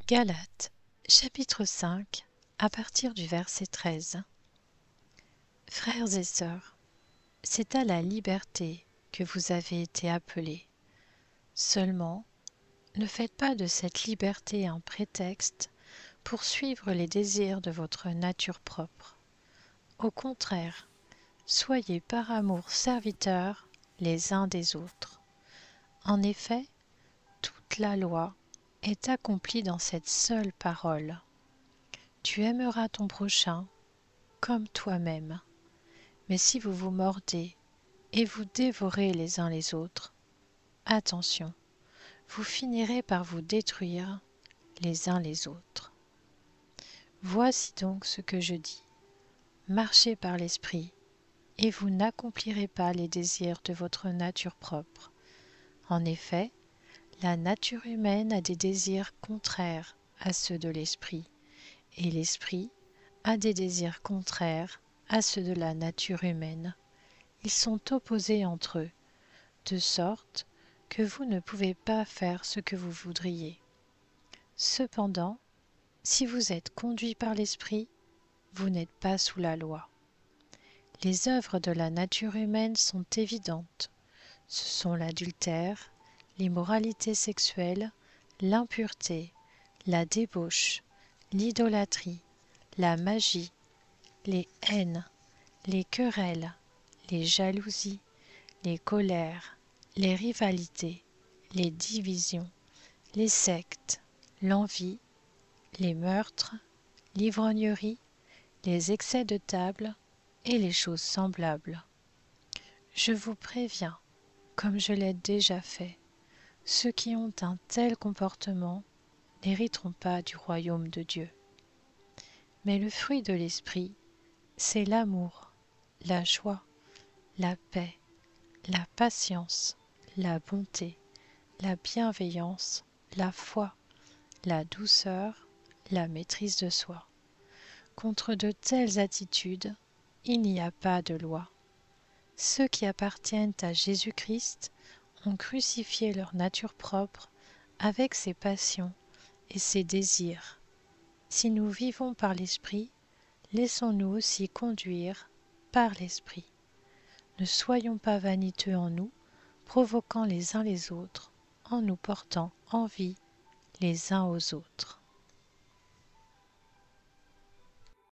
Galates, chapitre 5, à partir du verset 13. Frères et sœurs, c'est à la liberté que vous avez été appelés. Seulement, ne faites pas de cette liberté un prétexte pour suivre les désirs de votre nature propre. Au contraire, soyez par amour serviteurs les uns des autres. En effet, toute la loi est accomplie dans cette seule parole. Tu aimeras ton prochain comme toi-même. Mais si vous vous mordez et vous dévorez les uns les autres, attention, vous finirez par vous détruire les uns les autres. Voici donc ce que je dis. Marchez par l'esprit, et vous n'accomplirez pas les désirs de votre nature propre. En effet, la nature humaine a des désirs contraires à ceux de l'esprit, et l'esprit a des désirs contraires à ceux de la nature humaine. Ils sont opposés entre eux, de sorte que vous ne pouvez pas faire ce que vous voudriez. Cependant, si vous êtes conduits par l'esprit, vous n'êtes pas sous la loi. Les œuvres de la nature humaine sont évidentes. Ce sont l'adultère, l'immoralité sexuelle, l'impureté, la débauche, l'idolâtrie, la magie, les haines, les querelles, les jalousies, les colères, les rivalités, les divisions, les sectes, l'envie, les meurtres, l'ivrognerie, les excès de table et les choses semblables. Je vous préviens, comme je l'ai déjà fait, ceux qui ont un tel comportement n'hériteront pas du royaume de Dieu. Mais le fruit de l'esprit, c'est l'amour, la joie, la paix, la patience, la bonté, la bienveillance, la foi, la douceur, la maîtrise de soi. Contre de telles attitudes, il n'y a pas de loi. Ceux qui appartiennent à Jésus-Christ ont crucifié leur nature propre avec ses passions et ses désirs. Si nous vivons par l'Esprit, laissons-nous aussi conduire par l'Esprit. Ne soyons pas vaniteux en nous, provoquant les uns les autres, en nous portant envie les uns aux autres.